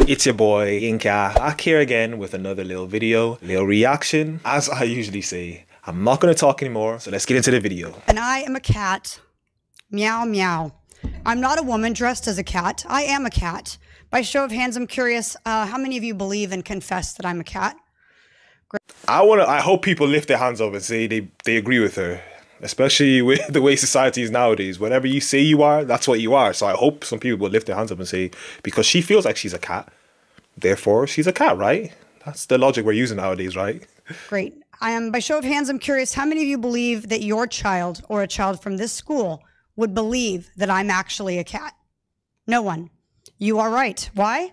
It's your boy Inka, back here again with another little video, little reaction. As I usually say, I'm not going to talk anymore, so let's get into the video. And I am a cat. Meow, meow. I'm not a woman dressed as a cat. I am a cat. By show of hands, I'm curious, how many of you believe and confess that I'm a cat? I hope people lift their hands up and say they agree with her. Especially with the way society is nowadays. Whatever you say you are, that's what you are. So I hope some people will lift their hands up and say, because she feels like she's a cat, therefore she's a cat, right? That's the logic we're using nowadays, right? Great. By show of hands, I'm curious, how many of you believe that your child or a child from this school would believe that I'm actually a cat? No one. You are right. Why?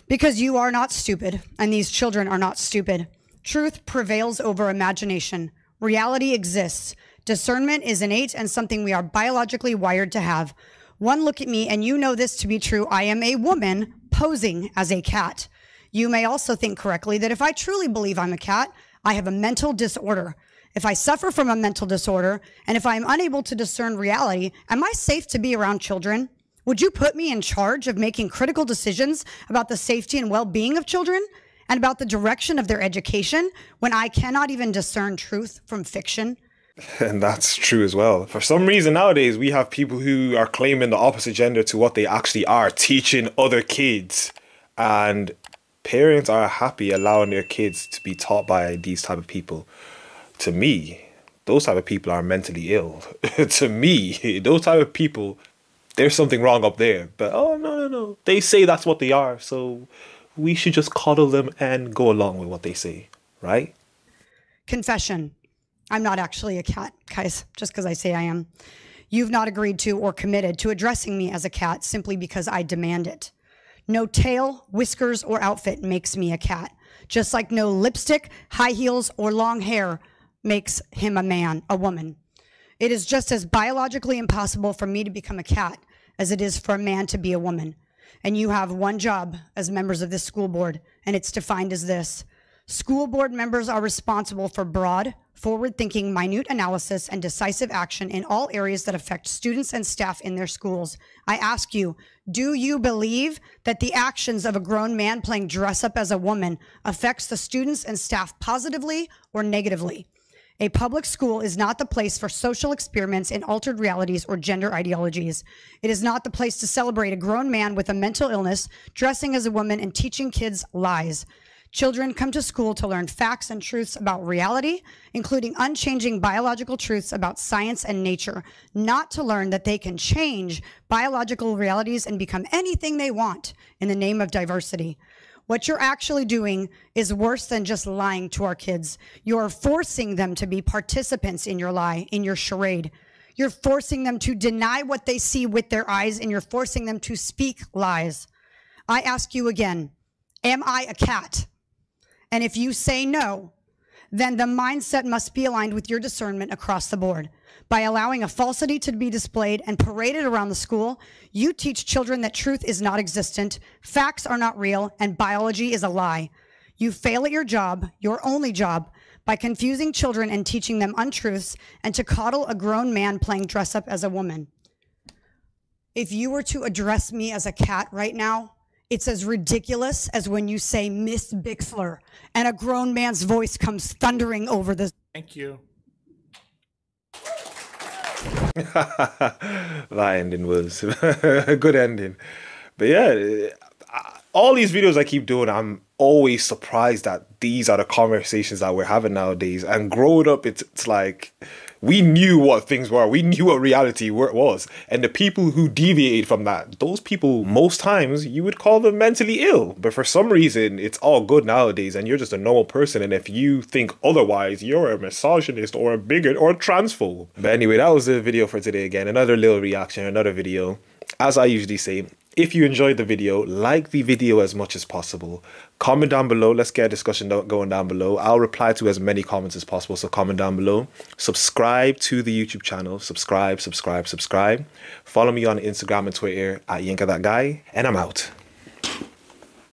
Because you are not stupid, and these children are not stupid. Truth prevails over imagination. Reality exists. Discernment is innate and something we are biologically wired to have. One look at me and you know this to be true. I am a woman posing as a cat. You may also think correctly that if I truly believe I'm a cat, I have a mental disorder. If I suffer from a mental disorder and if I am unable to discern reality, am I safe to be around children? Would you put me in charge of making critical decisions about the safety and well-being of children and about the direction of their education when I cannot even discern truth from fiction? And that's true as well. For some reason nowadays, we have people who are claiming the opposite gender to what they actually are, teaching other kids. And parents are happy allowing their kids to be taught by these type of people. To me, those type of people are mentally ill. To me, those type of people, there's something wrong up there. But oh, no. They say that's what they are. So we should just coddle them and go along with what they say, right? Confession. I'm not actually a cat, guys, just because I say I am. You've not agreed to or committed to addressing me as a cat simply because I demand it. No tail, whiskers, or outfit makes me a cat, just like no lipstick, high heels, or long hair makes him a man, a woman. It is just as biologically impossible for me to become a cat as it is for a man to be a woman. And you have one job as members of this school board, and it's defined as this. School board members are responsible for broad, forward-thinking, minute analysis and decisive action in all areas that affect students and staff in their schools. I ask you, do you believe that the actions of a grown man playing dress-up as a woman affects the students and staff positively or negatively? A public school is not the place for social experiments in altered realities or gender ideologies. It is not the place to celebrate a grown man with a mental illness, dressing as a woman, and teaching kids lies. Children come to school to learn facts and truths about reality, including unchanging biological truths about science and nature, not to learn that they can change biological realities and become anything they want in the name of diversity. What you're actually doing is worse than just lying to our kids. You're forcing them to be participants in your lie, in your charade. You're forcing them to deny what they see with their eyes, and you're forcing them to speak lies. I ask you again, am I a cat? And if you say no, then the mindset must be aligned with your discernment across the board. By allowing a falsity to be displayed and paraded around the school, you teach children that truth is not existent, facts are not real, and biology is a lie. You fail at your job, your only job, by confusing children and teaching them untruths and to coddle a grown man playing dress up as a woman. If you were to address me as a cat right now, it's as ridiculous as when you say Miss Bixler and a grown man's voice comes thundering over the... Thank you. That ending was a good ending. But yeah, all these videos I keep doing, I'm always surprised that these are the conversations that we're having nowadays. And growing up, it's like we knew what things were. We knew what reality was. And the people who deviated from that, those people, most times, you would call them mentally ill. But for some reason, it's all good nowadays and you're just a normal person. And if you think otherwise, you're a misogynist or a bigot or a transphobe. But anyway, that was the video for today again. Another little reaction, another video. As I usually say, if you enjoyed the video, like the video as much as possible. Comment down below. Let's get a discussion going down below. I'll reply to as many comments as possible, so comment down below. Subscribe to the YouTube channel. Subscribe. Follow me on Instagram and Twitter at Yinka That Guy. And I'm out.